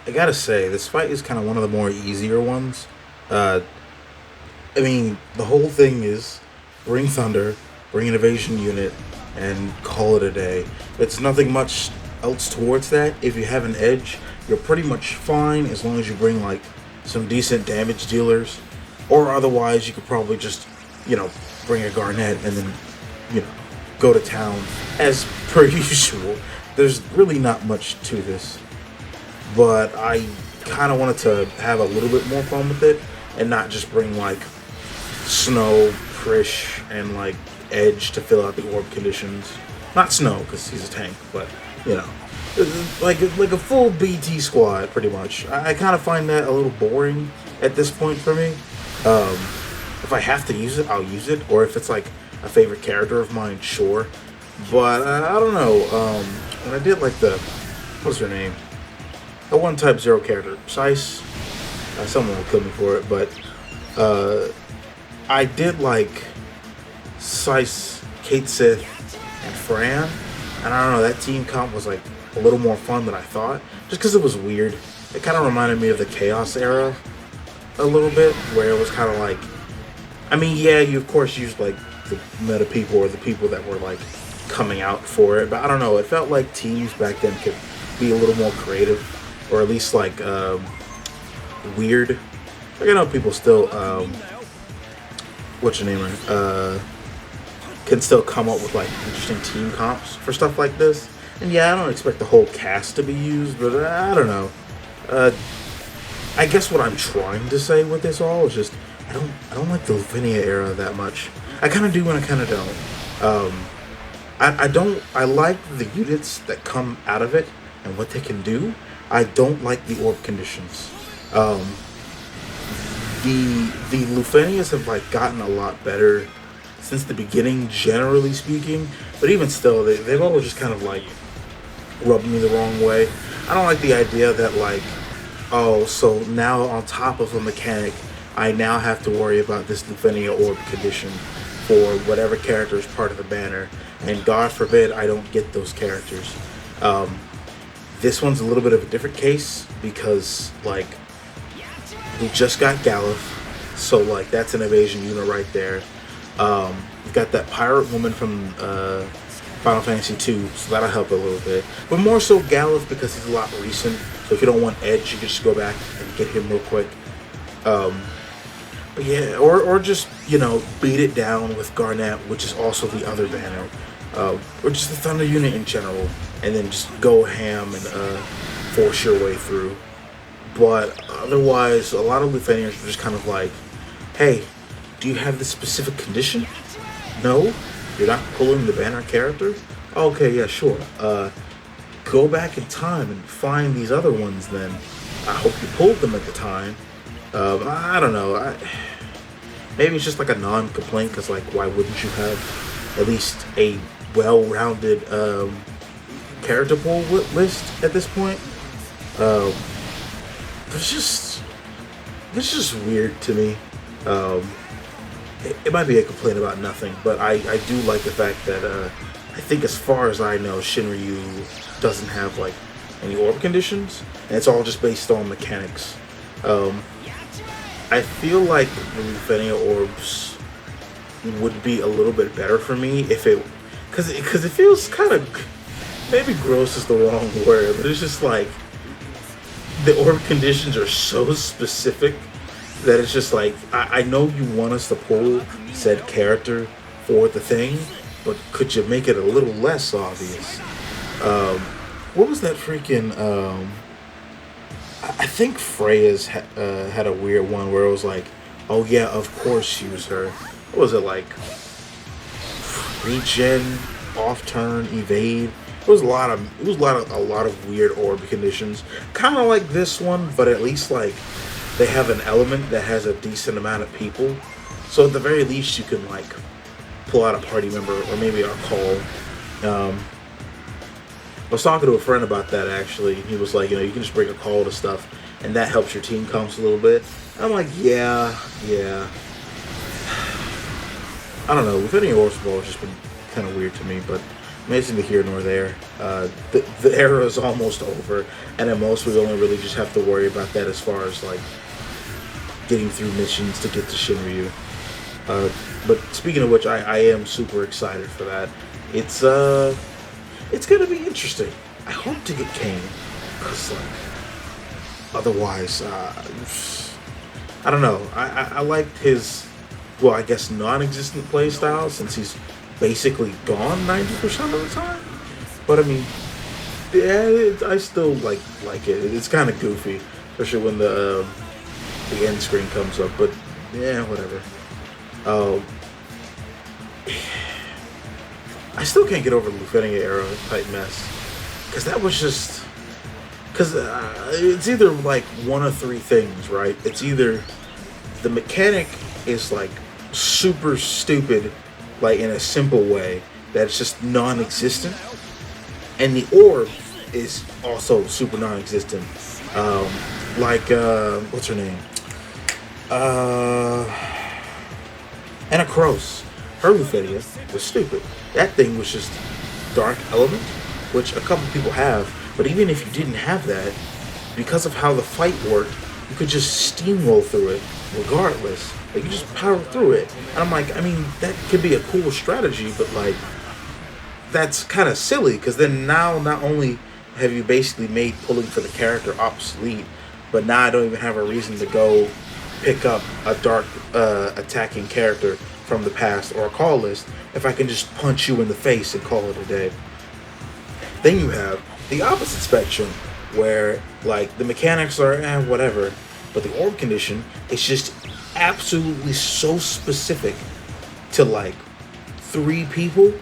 I gotta say, this fight is kind of one of the more easier ones. Uh, I mean, the whole thing is bring Thunder, bring an evasion unit, and call it a day. It's nothing much else towards that. If you have an edge, you're pretty much fine as long as you bring like some decent damage dealers, or otherwise you could probably just, you know, bring a Garnet and then, you know, go to town as per usual. There's really not much to this, but I kind of wanted to have a little bit more fun with it and not just bring like Snow, Prish, and like Edge to fill out the orb conditions. Not Snow because he's a tank, but you know, like a full BT squad pretty much. I kind of find that a little boring at this point for me. Um, if I have to use it, I'll use it, or if it's like a favorite character of mine, sure. But I don't know. When I did like the what's her name? A one type zero character, Sice. Someone will kill me for it, but I did like Sice, Kate Sith, and Fran, and I don't know, that team comp was like a little more fun than I thought, just because it was weird. It kind of reminded me of the Chaos era a little bit, where it was kind of like, I mean, yeah, you of course used like the meta people or the people that were like coming out for it, but I don't know, it felt like teams back then could be a little more creative, or at least like weird. Like I know people still what's your name can still come up with like interesting team comps for stuff like this. And yeah, I don't expect the whole cast to be used, but I don't know. I guess what I'm trying to say with this all is just I don't like the LUFENIA era that much. I kind of do and I kind of don't. I like the units that come out of it and what they can do. I don't like the orb conditions. The LUFENIAs have like gotten a lot better since the beginning, generally speaking. But even still, they've always just kind of like rubbed me the wrong way. I don't like the idea that like, oh, so now on top of a mechanic, I now have to worry about this LUFENIA orb condition for whatever character is part of the banner, and God forbid I don't get those characters. This one's a little bit of a different case because like we just got Galuf, so like that's an evasion unit right there. We've got that pirate woman from Final Fantasy II, so that'll help a little bit. But more so Galuf because he's a lot recent. So if you don't want Edge, you can just go back and get him real quick. But yeah, or just, you know, beat it down with Garnet, which is also the other banner. Or just the Thunder unit in general, and then just go ham and force your way through. But otherwise, a lot of LUFENIAs are just kind of like, hey, do you have this specific condition? No? You're not pulling the banner character? Okay, yeah, sure. Go back in time and find these other ones then. I hope you pulled them at the time. I don't know. Maybe it's just like a non-complaint, because like, why wouldn't you have at least a well-rounded character pool list at this point? It's just weird to me. It might be a complaint about nothing, but I do like the fact that I think, as far as I know, Shinryu doesn't have like any orb conditions, and it's all just based on mechanics. I feel like the LUFENIA orbs would be a little bit better for me if it, because it feels kind of, maybe gross is the wrong word, but it's just like the orb conditions are so specific that it's just like, I know you want us to pull said character for the thing, but could you make it a little less obvious? What was that freaking I think Freya's had a weird one where it was like, oh yeah, of course use her. What was it like? Regen, off turn, evade. It was a lot of weird orb conditions. Kind of like this one, but at least like they have an element that has a decent amount of people. So at the very least, you can like pull out a party member or maybe a call. I was talking to a friend about that actually. He was like, you know, you can just bring a call to stuff, and that helps your team comps a little bit. I'm like, yeah. I don't know. LUFENIA Orb Ball has just been kind of weird to me, but it's neither here nor there. The era is almost over, and at most we only really just have to worry about that as far as like getting through missions to get to Shinryu. But speaking of which, I am super excited for that. It's gonna be interesting. I hope to get Kane, cause like otherwise, I don't know. I liked his, well, I guess non-existent playstyle since he's basically gone 90% of the time. But I mean, yeah, I still like it. It's kind of goofy, especially when the end screen comes up. But yeah, whatever. I still can't get over the LUFENIA era type mess, because that was just, because it's either like one of three things, right? It's either the mechanic is like super stupid, like in a simple way that's just non-existent, and the orb is also super non-existent. What's her name? Anna Cross. Her LUFENIA was stupid. That thing was just dark element, which a couple people have. But even if you didn't have that, because of how the fight worked, you could just steamroll through it regardless. Like, you just power through it. And I'm like, I mean, that could be a cool strategy, but like, that's kind of silly, because then now not only have you basically made pulling for the character obsolete, but now I don't even have a reason to go pick up a dark attacking character from the past or a call list if I can just punch you in the face and call it a day. Then you have the opposite spectrum, where like the mechanics are whatever, but the orb condition is just absolutely so specific to like two people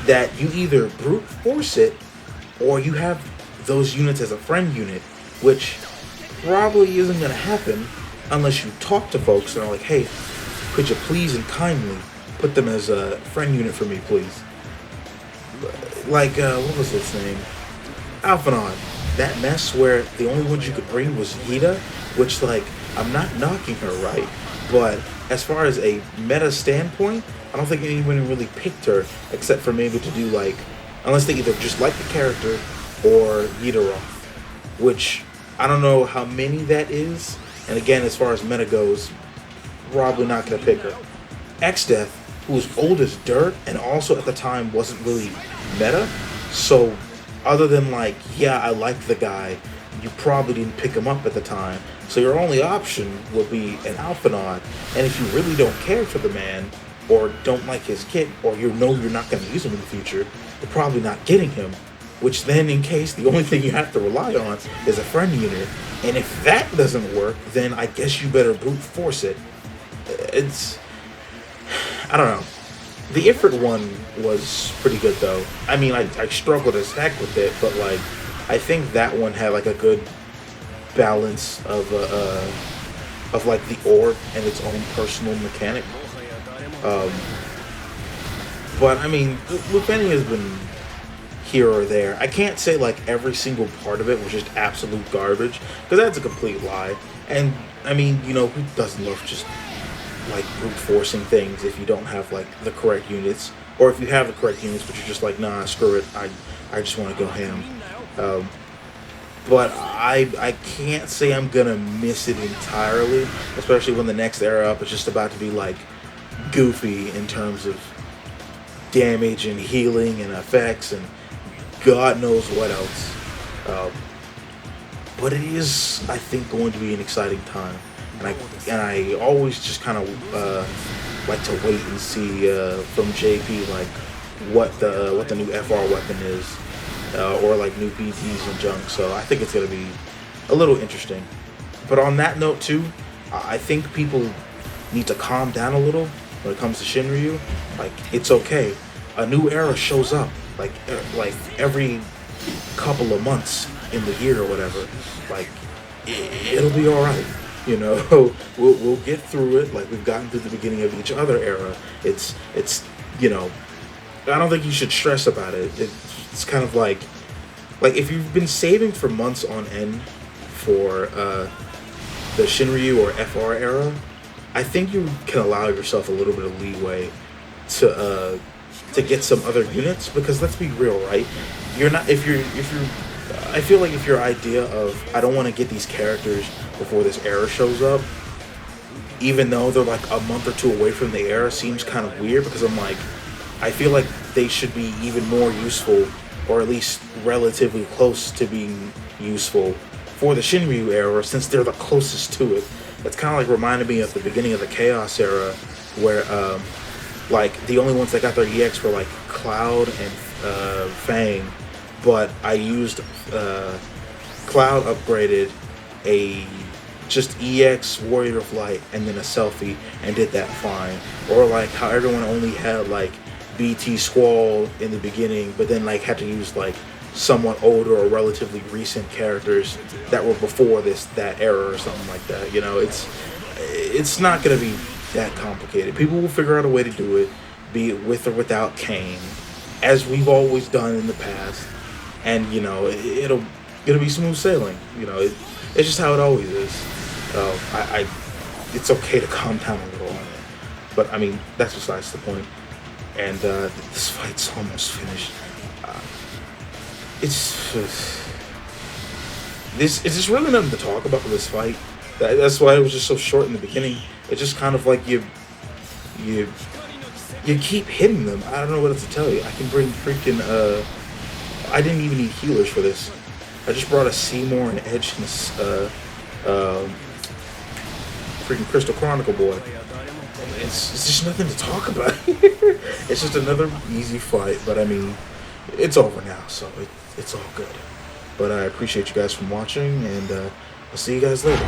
that you either brute force it or you have those units as a friend unit, which probably isn't going to happen unless you talk to folks and are like, hey, could you please and kindly put them as a friend unit for me, please? Like, what was its name? Alphanon. That mess where the only ones you could bring was Yida, which, like, I'm not knocking her, right? But as far as a meta standpoint, I don't think anyone really picked her except for maybe to do, like, unless they either just like the character or Yida off, which I don't know how many that is. And again, as far as meta goes, probably not going to pick her. X-Death, who was old as dirt and also at the time wasn't really meta. So other than like, yeah, I like the guy, you probably didn't pick him up at the time. So your only option will be an Alphanon. And if you really don't care for the man or don't like his kit, or you know you're not going to use him in the future, you're probably not getting him. Which then, in case, the only thing you have to rely on is a friend unit. And if that doesn't work, then I guess you better brute force it. I don't know. The Ifrit one was pretty good, though. I mean, I struggled as heck with it, but, like, I think that one had, like, a good balance of like, the orb and its own personal mechanic. But, I mean, LUFENIA has been here or there. I can't say like every single part of it was just absolute garbage, because that's a complete lie. And I mean, you know, who doesn't love just like brute forcing things if you don't have like the correct units, or if you have the correct units but you're just like, nah, screw it, I just want to go ham. But I can't say I'm gonna miss it entirely, especially when the next era up is just about to be like goofy in terms of damage and healing and effects and God knows what else. But it is, I think, going to be an exciting time, and I always just kind of like to wait and see from JP like what the new FR weapon is, or like new BTs and junk. So I think it's going to be a little interesting. But on that note too, I think people need to calm down a little when it comes to Shinryu. Like, it's okay. A new era shows up like every couple of months in the year or whatever. Like, it'll be all right. You know, we'll get through it. Like we've gotten through the beginning of each other era. It's you know, I don't think you should stress about it. It's kind of like if you've been saving for months on end for the Shinryu or FR era, I think you can allow yourself a little bit of leeway to to get some other units, because let's be real, right? You're not if you're I feel like if your idea of I don't want to get these characters before this era shows up, even though they're like a month or two away from the era, seems kind of weird, because I'm like, I feel like they should be even more useful, or at least relatively close to being useful for the Shinryu era, since they're the closest to it. It's kind of like reminded me of the beginning of the Chaos era, where like the only ones that got their EX were like Cloud and Fang, but I used Cloud upgraded a just EX Warrior of Light and then a selfie and did that fine. Or like how everyone only had like BT Squall in the beginning, but then like had to use like somewhat older or relatively recent characters that were before that era or something like that. You know, it's not gonna be that complicated. People will figure out a way to do it, be it with or without Kane, as we've always done in the past, and you know it'll be smooth sailing. You know, it's just how it always is. It's okay to calm down a little on it, but I mean that's besides the point. And this fight's almost finished. It's just really nothing to talk about with this fight. That's why it was just so short in the beginning. It's just kind of like you keep hitting them. I don't know what else to tell you. I can bring freaking I didn't even need healers for this. I just brought a Seymour and Edge and freaking Crystal Chronicle boy. It's just nothing to talk about here. It's just another easy fight, but I mean, it's over now, so it's all good. But I appreciate you guys from watching, and I'll see you guys later.